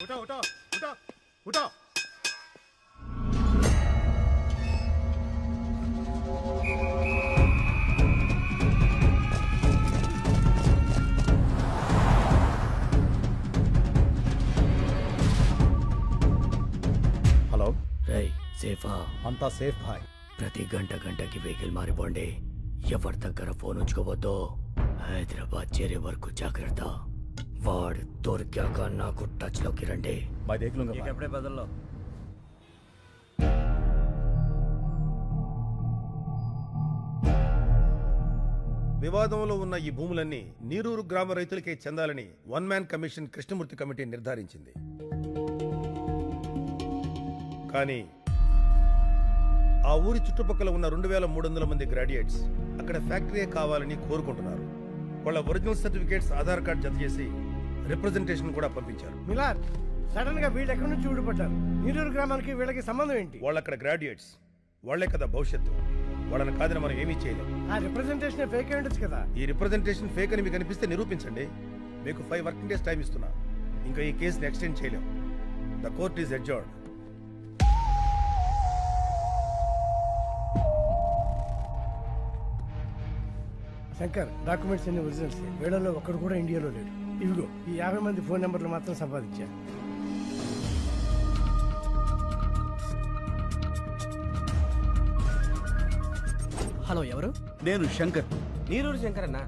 उठो उठो उठो उठो హలో రై సేఫా? అంతా సేఫ్ భాయ్. ప్రతి గంటకి వెహికల్ మారిపోండి. ఎవరి దగ్గర ఫోన్ ఉంచుకోవద్దు. హైదరాబాద్ చేరే వరకు జాగ్రత్త. వాడు దొరికాక నాకు టచ్ లోకి రండి. मैं देख लूंगा भाई. कपड़े बदल लो. వివాదంలో ఉన్న ఈ భూములన్నీ నీరూరు గ్రామ రైతులకే చెందాలని one man commission Krishnamurthy committee నిర్ధారించింది. కానీ ఆ ఊరి చుట్టుపక్కల ఉన్న 2300 మంది గ్రాడ్యుయేట్స్ అక్కడ ఫ్యాక్టరీ కావాలని కోరుకుంటున్నారు. వాళ్ళ ఒరిజినల్ సర్టిఫికేట్స్, ఆధార్ కార్డ్ జత చేసి రిప్రజెంటేషన్ కూడా పంపించారు. మిలాద్ సడన్ గా వీళ్ళు ఎక్కడి నుంచి ఊడిపడ్డారు? నీరూరు గ్రామానికి వీళ్ళకి సంబంధం ఏంటి? వాళ్ళు అక్కడ గ్రాడ్యుయేట్స్, వాళ్లే కదా భవిష్యత్తు. వాళ్ళని కాదని మనం ఏమీ చేయలేం. ఆ రిప్రజెంటేషన్ ఫేక్ అయి ఉండొచ్చు కదా. ఈ రిప్రజెంటేషన్ ఫేక్ అని మీకు అనిపిస్తే నిరూపించండి. మీకు 5 వర్కింగ్ డేస్ టైం ఇస్తున్నా. ఇంకా ఈ కేసుని ఎక్స్టెండ్ చేయలేం. The court is adjourned. Shankar, documents అన్ని ఒరిజినల్స్. వీళ్ళలో ఒక్కడు కూడా ఇండియాలో లేడు. ఇవిగో ఈ 50 మంది ఫోన్ నెంబర్లు మాత్రం సంపాదించా. హలో, ఎవరు? నేను శంకర్. నీరూరు శంకర్ అన్నా.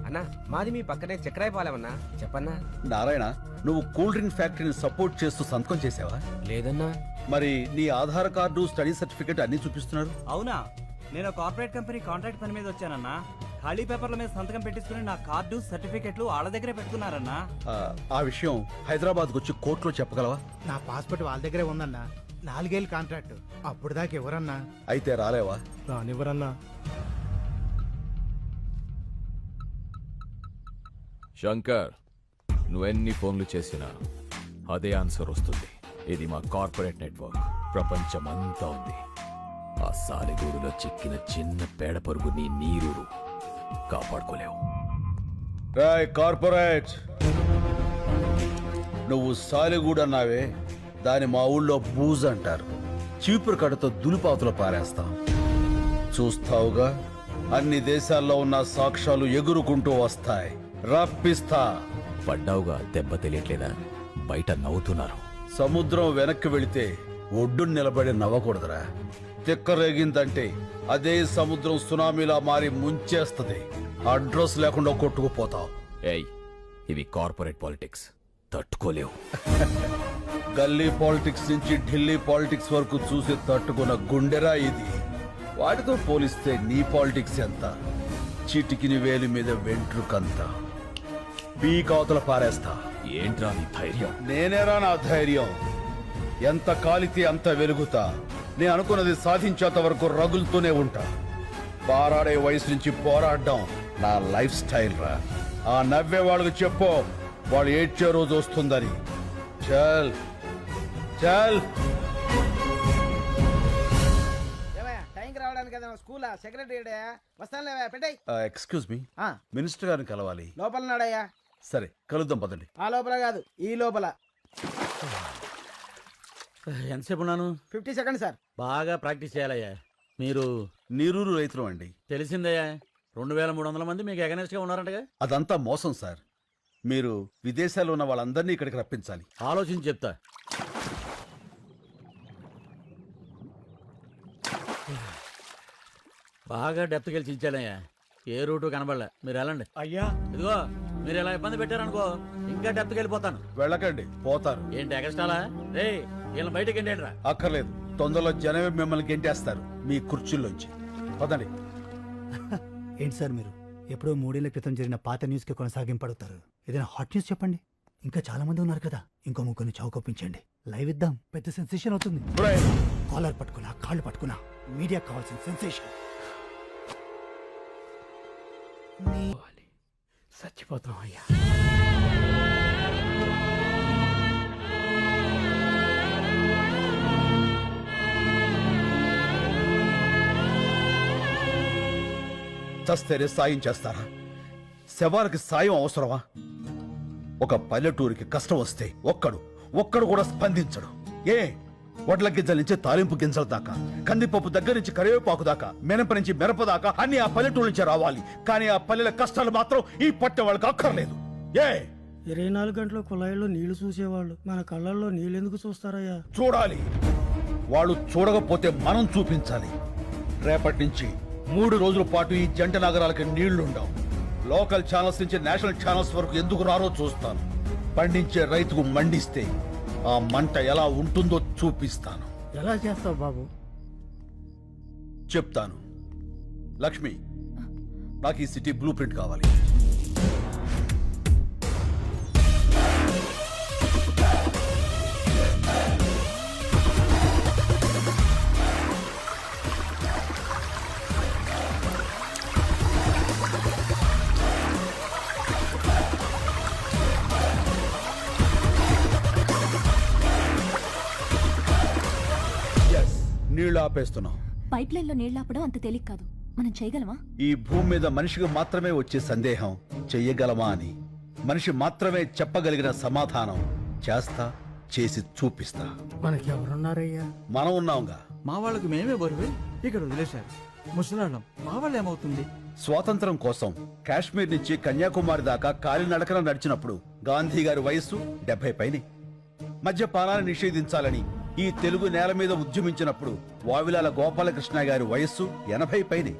అన్నా, మాది మీ పక్కనే చక్రాయపాలెమన్నా. చెప్పన్నా. నారాయణ, నువ్వు కూల్ డ్రింక్ ఫ్యాక్టరీని సపోర్ట్ చేస్తూ సంతకం చేసావా? లేదన్నా. మరి నీ ఆధార్ కార్డు, స్టడీ సర్టిఫికేట్ అన్ని చూపిస్తున్నారు. అవునా? నేను కార్పొరేట్ కంపెనీ కాంట్రాక్ట్ పని మీద వచ్చానన్నా. ఖాళీ పేపర్ల మీద సంతకం పెట్టించుకుని నా కార్డు, సర్టిఫికెట్లు వాళ్ళ దగ్గరే పెట్టుకున్నారన్నా. ఆ విషయం హైదరాబాద్కు వచ్చి కోర్టులో చెప్పగలవా? నా పాస్పోర్ట్ వాళ్ళ దగ్గరే ఉందన్నా. 4 ఏళ్ళ కాంట్రాక్ట్. అప్పుడు దాకా ఎవరన్నా అయితే రాలేవా? రానివ్వరన్నా. శంకర్, నువ్వెన్ని ఫోన్లు చేసినా అదే ఆన్సర్ వస్తుంది. ఇది మా కార్పొరేట్ నెట్వర్క్. ప్రపంచమంతా ఉంది. ఆ సాలిగూడులో చిక్కిన చిన్న పేడ పరుగు నీ నీరూరు కాపాడుకోలేవు. రాయ్ కార్పొరేట్, నువ్వు సాలిగూడు అన్నావే, దాని మా ఊళ్ళో బూజ్ అంటారు. చీపురు కడతో దులిపాతులు పారేస్తాం. చూస్తావుగా, అన్ని దేశాల్లో ఉన్న సాక్ష్యాలు ఎగురుకుంటూ వస్తాయి. రప్పిస్తా. పడ్డావుగా, దెబ్బ తెలియట్లేదా? బయట నవ్వుతున్నారు. సముద్రం వెనక్కి వెళితే ఒడ్డును నిలబడి నవ్వకూడదురా. తిక్కరేగిందంటే అదే సముద్రం సునామీలా మారి ముంచేస్తది. అడ్రస్ లేకుండా కొట్టుకుపోతావు. ఏయ్, ఇవి కార్పొరేట్ పాలిటిక్స్, తట్టుకోలేవు. గల్లీ పాలిటిక్స్ నుంచి ఢిల్లీ పాలిటిక్స్ వరకు చూసి తట్టుకున్న గుండెరా ఇది. వాటితో పోలిస్తే నీ పాలిటిక్స్ ఎంత? చిటికిని వేలి మీద వెంట్రుకంత. పీకావతల పారేస్తా. ఏంట్రా నీ ధైర్యం? నేనేరా నా ధైర్యం. ఎంత కాలితే అంత వెలుగుతా. నేను అనుకున్నది సాధించేంత వరకు రగులుతూనే ఉంటా. పారాడే వయసు నుంచి పోరాడడం నా లైఫ్ స్టైల్ రా. ఆ నవ్వే వాళ్ళకి చెప్పు, వాళ్ళు ఏడ్చే రోజు వస్తుందని. చల్ చల్. టైంకి రావడానికి కదా స్కూల్ సెక్రటరీ వస్తాను పెట్టాయి. ఎక్స్క్యూజ్ మీ, మినిస్టర్ గారిని కలవాలి. లోపల నాడయ్యా. సరే కలుద్దాం పదండి. ఆ లోపల కాదు, ఈ లోపల. ఎంతసేపు ఉన్నాను? 50 సెకండ్స్ సార్. బాగా ప్రాక్టీస్ చేయాలయ్యా. మీరు నీరూరు రైతులు అండి. తెలిసిందయ్యా, 2300 మంది మీకు ఎగనెస్ట్ గా ఉన్నారంటగా. అదంతా మోసం సార్. మీరు విదేశాల్లో ఉన్న వాళ్ళందరినీ ఇక్కడికి రప్పించాలి. ఆలోచించి చెప్తా. బాగా డెప్త్ గెలిచి ఇచ్చానయ్యా. ఏ రూటు కనబడలే. మీరు వెళ్ళండి. అయ్యా, ఇదిగో, మీరు ఇలా ఇబ్బంది పెట్టారనుకో, ఇంకా డెప్త్ వెళ్ళిపోతాను. వెళ్ళకండి, పోతారు. ఏంటి ఎగస్టాలా? రే, వీళ్ళని బయటకి ఎండేంట్రా. అక్కర్లేదు, తొందరలో జనమే మిమ్మల్ని గెంటేస్తారు మీ కుర్చీల్లోంచి. పదండి. ఏంటి సార్ మీరు ఎప్పుడో 3 ఏళ్ల క్రితం జరిగిన పాత న్యూస్ కి కొనసాగింపడుతారు? ఏదైనా హాట్ న్యూస్ చెప్పండి. ఇంకా చాలా మంది ఉన్నారు కదా, ఇంకో ముగ్గురిని చౌకొప్పించండి. లైవ్ ఇద్దాం, పెద్ద సెన్సేషన్ అవుతుంది. కాలర్ పట్టుకున్నా, కాళ్ళు పట్టుకున్నా, మీడియా కావాల్సిన సెన్సేషన్. చచ్చిపోతాం అయ్యా. చస్తేనే సాయం చేస్తారా? శవానికి సాయం అవసరమా? ఒక పల్లెటూరికి కష్టం వస్తే ఒక్కడు ఒక్కడు కూడా స్పందించడు. ఏ వడ్ల గింజల నుంచి తాలింపు గింజల దాకా, కందిపప్పు దగ్గర నుంచి కరివేపాకు దాకా, మినప నుంచి మిరప దాకా అన్ని ఆ పల్లెటూరు నుంచి రావాలి. కానీ ఆ పల్లెల కష్టాలు మాత్రం ఈ పట్టె వాళ్ళకి అక్కర్లేదు. ఏ 24 గంటల కుళాయిలో నీళ్లు చూసేవాళ్ళు మన కళ్ళల్లో నీళ్ళు ఎందుకు చూస్తారయ్యా? చూడాలి. వాళ్ళు చూడకపోతే మనం చూపించాలి. రేపటి నుంచి 3 రోజుల పాటు ఈ జంట నగరాలకి నీళ్లుండవు. లోకల్ ఛానల్స్ నుంచి నేషనల్ ఛానల్స్ వరకు ఎందుకు రారో చూస్తాను. పండించే రైతుకు మండిస్తే ఆ మంట ఎలా ఉంటుందో చూపిస్తాను. ఎలా చేస్తావు బాబు? చెప్తాను. లక్ష్మి, నాకు ఈ సిటీ బ్లూ ప్రింట్ కావాలి. నీళ్లు ఆపేస్తున్నాం. పైప్ లైన్ లో నీళ్లాపడం అంత తేలిక కాదు. మనం చేయగలమా? ఈ భూమి మీద మనిషికి మాత్రమే వచ్చే సందేహం చెయ్యగలమా అని. మనిషి మాత్రమే చెప్పగలిగిన సమాధానం చేస్తా, చేసి చూపిస్తా. మనకి ఎవరున్నారయ్యా? మనం ఉన్నాంగా. మా వాళ్ళకి మేమే బరువే ఇక్కడ వదిలేశారు. ముసలాళ్ళం మా వాళ్ళు ఏమవుతుంది? స్వాతంత్రం కోసం కాశ్మీర్ నుంచి కన్యాకుమారి దాకా కాలినడకన నడిచినప్పుడు గాంధీ గారి వయస్సు 70 పైనే. మద్యపానాన్ని నిషేధించాలని ఈ తెలుగు నేల మీద ఉద్యమించినప్పుడు వావిలాల గోపాలకృష్ణ గారి వయస్సు 80 పైనే.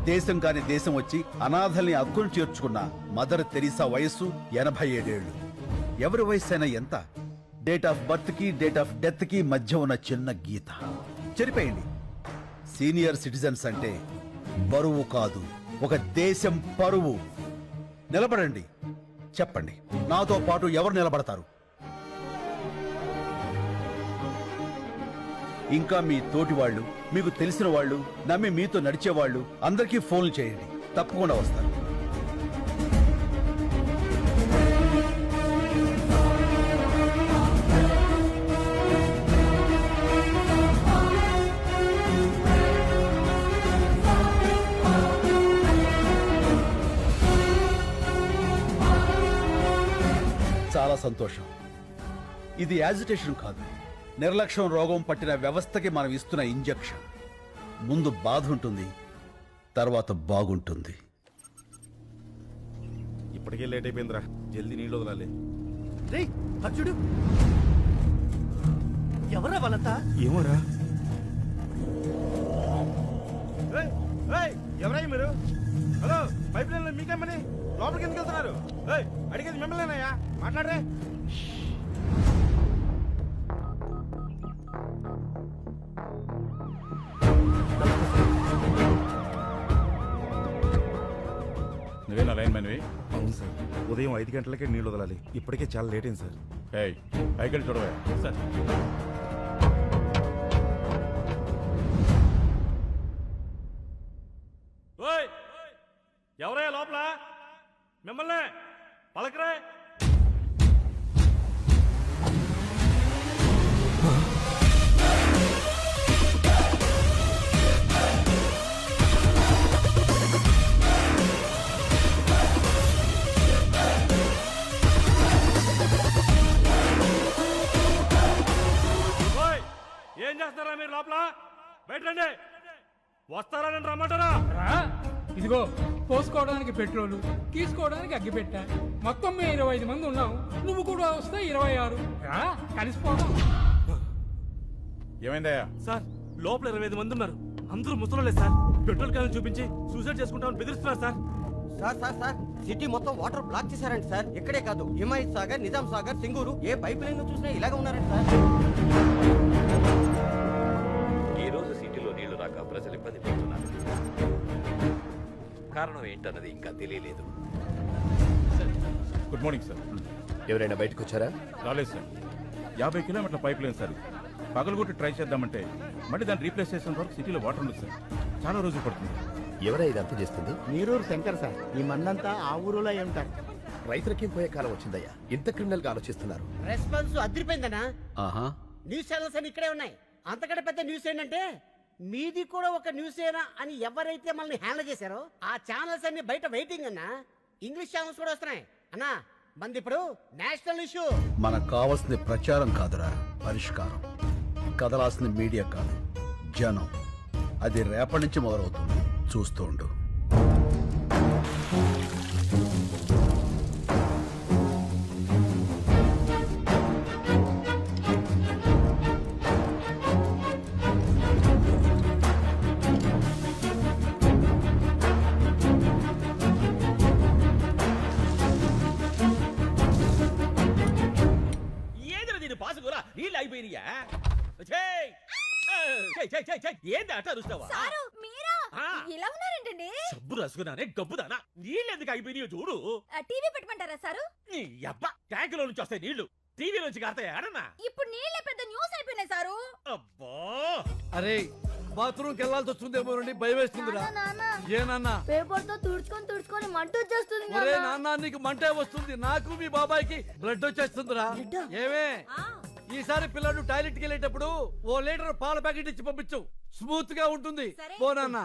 దేశం కాని దేశం వచ్చి అనాథల్ని అక్కును చేర్చుకున్న మదర్ తెరీసా వయస్సు 87 ఏళ్లు. ఎవరి వయస్సు అయినా ఎంత? డేట్ ఆఫ్ బర్త్ కి డేట్ ఆఫ్ డెత్ కి మధ్య ఉన్న చిన్న గీత చెరిపేయండి. సీనియర్ సిటిజన్స్ అంటే బరువు కాదు, ఒక దేశం పరువు. నిలబడండి, చెప్పండి, నాతో పాటు ఎవరు నిలబడతారు? ఇంకా మీ తోటి వాళ్ళు, మీకు తెలిసిన వాళ్ళు, నమ్మి మీతో నడిచేవాళ్ళు అందరికీ ఫోన్లు చేయండి. తప్పకుండా వస్తారు. చాలా సంతోషం. ఇది యాజిటేషన్ కాదు, నిర్లక్ష్యం రోగం పట్టిన వ్యవస్థకి మనం ఇస్తున్న ఇంజెక్షన్. ముందు బాధ ఉంటుంది, తర్వాత బాగుంటుంది. ఇప్పటికే లేట్ అయిపోయిందిరా, జల్దీ నీళ్ళు వదలాలి. చూడు, ఎవరా వాళ్ళంతా? ఏమోరా. ఎవరై మీరు? హలో, పైప్ లైన్ లో మీకేమని లోపలికి ఎందుకు వెళ్తున్నారు? అడిగేది మిమ్మల్నేనయ్యా, మాట్లాడరే. నువ్వేనా లైన్ మ్యాన్వి? అవును సార్, ఉదయం 5 గంటలకే నీళ్ళు వదలాలి. ఇప్పటికే చాలా లేట్ అయింది సార్. ఏయ్, పైకి చూడవే. సార్, ఎవరయ్యా లోపల? మిమ్మల్ని పలకరే. ఏం చేస్తారా మీరు లోపల? బయటండి. వస్తారా నేను రమ్మంటారా? ఇదిగో, పోసుకోవడానికి పెట్రోలు, తీసుకోవడానికి అగ్గిపెట్ట. మొత్తం మేము 25 మంది ఉన్నాం. నువ్వు కూడా వస్తే 26. కలిసిపోదాం. ఏమైందయ్యా? సార్, లోపల 25 మంది ఉన్నారు. అందరూ ముసలోళ్ళే సార్. పెట్రోల్ క్యాన్ చూపించి సూసైడ్ చేసుకుంటామని బెదిరిస్తున్నారు సార్. సార్ సిటీ మొత్తం వాటర్ బ్లాక్ చేశారండి సార్. ఇక్కడే కాదు, హిమాయత్ సాగర్, నిజాం సాగర్, సింగూరు, ఏ పైప్ లైన్ చూసినా ఇలాగే ఉన్నారండి సార్. ఈ రోజు సిటీలో నీళ్లు రాక ప్రజలు ఇబ్బంది పడుతున్నారు. కారణం ఏంటన్నది ఇంకా తెలియలేదు. Good morning sir. ఎవరైనా బయటకు వచ్చారా? రాలేదు సార్. 50 కిలోమీటర్ల పైప్ లైన్ సార్. పగలగొట్టి ట్రై చేద్దామంటే మళ్ళీ దాన్ని రీప్లేస్ చేసిన వరకు సిటీలో వాటర్ ఉండదు సార్. చాలా రోజులు పడుతుంది. ఎవరై ఇదంతా చేస్తుంది? నీరూరు శంకర్ సార్. ఈ మందంతా ఆ ఊరులో ఉంటారు. రైతులకి పోయే కాలం వచ్చిందయ్యా. ఇంత క్రిమినల్ గా ఆలోచిస్తున్నారు. రెస్పాన్స్ అదిరిపోయిందనా? ఆహా, న్యూస్ ఛానల్స్ అని ఇక్కడే ఉన్నాయి. అంతకంటే పెద్ద న్యూస్ ఏంటంటే మీది కూడా ఒక న్యూస్ ఏనా అని ఎవరైతే మనల్ని హ్యాండిల్ చేశారో ఆ ఛానల్స్ అన్ని బయట వెయిటింగ్ అన్నా. ఇంగ్లీష్ ఛానల్స్ కూడా వస్తున్నాయి అన్నా. మంది ఇప్పుడు నేషనల్ ఇష్యూ. మనకు కావాల్సింది ప్రచారం కాదురా, పరిష్కారం. కదలాల్సింది మీడియా కాదు, జనం. అది రేపటి నుంచి మొదలవుతుంది, చూస్తూ ఉండు. ఏంద్ర దీని పాసుకురా నీళ్ళు అయిపోయినాయా? ఏంది అట్లా రుస్తావా? మీరా ఆ. ఇలా ఉన్నారేంటండి? సబ్బు రసుకున్నానే గబ్బుదానా నీళ్ళు ఎందుకు అయిపోయినాయో చూడు. టీవీ పెట్టమంటారా సారు? నీ అబ్బా ట్యాంకులో నుంచి వస్తాయి నీళ్లు, టీవీ నుంచి కాస్తాయి ఆడన్నా. ఇప్పుడు నీళ్ళే పెద్ద న్యూస్ అయిపోయినాయి సారు. అబ్బా అరే బాత్రూమ్కి వెళ్ళాల్సి వస్తుందేమో నుండి భయం వేస్తుందిరా. ఏ నాన్న? పేపర్ తో తుడుచుకొని మంట వచ్చేస్తుంది. ఒరే నాన్న, నీకు మంటే వస్తుంది, నాకు మీ బాబాయ్కి బ్లడ్ వచ్చేస్తుందిరా. ఏమే ఈసారి పిల్లడు టాయిలెట్ కి వెళ్ళేటప్పుడు ఓ లీటర్ పాల ప్యాకెట్ ఇచ్చి పంపించు, స్మూత్ గా ఉంటుంది. పో నాన్న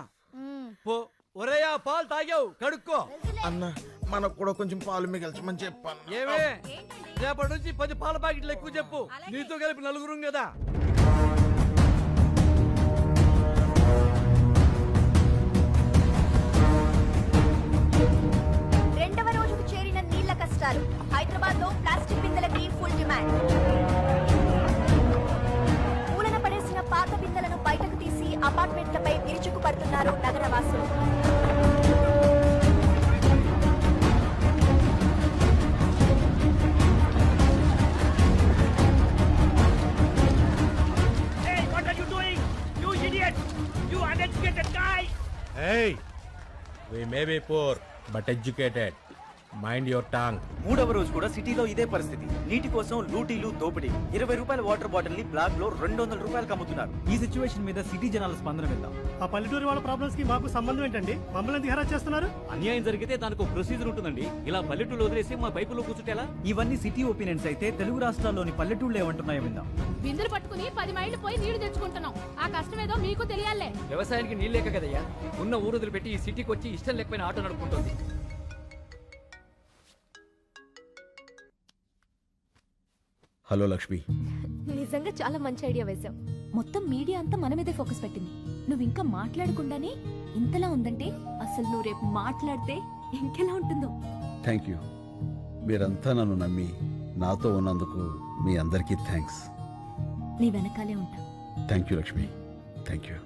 పో. ఒరే ఆ పాలు తాగావు, కడుక్కో. అన్న మనకు కూడా కొంచెం పాలు మిగల్చమని చెప్పాను. ఏమే రేపటి నుంచి 10 పాల ప్యాకెట్లు ఎక్కువ చెప్పు, నీతో కలిపి 4 కదా. రెండవ రోజుకు చేరిన నీళ్ల కష్టాలు. హైదరాబాద్ లో ప్లాస్టిక్ బిందెలకి ఫుల్ డిమాండ్. మూలన పడేసిన పాత బిందెలను బయటకు తీసి అపార్ట్మెంట్లపై విరుచుకు పడుతున్నారు నగరవాసులు. Hey, we may be poor but educated. Mind your tongue. మూడవ రోజు కూడా సిటీలో ఇదే పరిస్థితి. నీటి కోసం లూటీలు, దోపిడీ. 20 రూపాయల వాటర్ బాటిల్ ని బ్లాక్ లో 200 రూపాయలకు అమ్ముతున్నారు. ఈ సిచ్యువేషన్ మీద సిటీ జనాల స్పందన విందాం. ఆ పల్లెటూరు వాళ్ళ ప్రాబ్లమ్స్ కి మాకు సంబంధం ఏంటండి? మమ్మల్ని ఎందుకు హెరాస్ చేస్తున్నారు? అన్యాయం జరిగితే దానికి ఒక ప్రొసీజర్ ఉంటుందండి. ఇలా పల్లెటూళ్ళు వదిలేసి మా పైపులో కూర్చుంటేలా? ఇవన్నీ సిటీ ఒపీనియన్స్ అయితే తెలుగు రాష్ట్రాల్లోని పల్లెటూళ్ళు ఏమంటున్నాయో విందాం. బిందెలు పట్టుకుని 10 మైళ్ళు పోయి నీళ్లు తెచ్చుకుంటున్నాం. ఆ కష్టం ఏదో మీకు తెలియాలే. వ్యవసాయానికి నీళ్ళు లేక కదయ్యా ఉన్న ఊరు వదిలిపెట్టి ఈ సిటీకి వచ్చి ఇష్టం లేకపోయిన ఆటో నడుపుకుంటుంది. హలో లక్ష్మి. నిజంగా చాలా మంచి ఐడియా వేశావు. మొత్తం మీడియా అంతా మన మీదే ఫోకస్ పెట్టింది. నువ్వు ఇంకా మాట్లాడకుండానే ఇంతలా ఉందంటే అసలు నువ్వు రేపు మాట్లాడితే ఇంకెలా ఉంటుందో. Thank you. మీరంతా నన్ను నమ్మి నాతో ఉన్నందుకు మీ అందరికీ థ్యాంక్స్. నీ వెనకాలే ఉంటా. Thank you Lakshmi, thank you.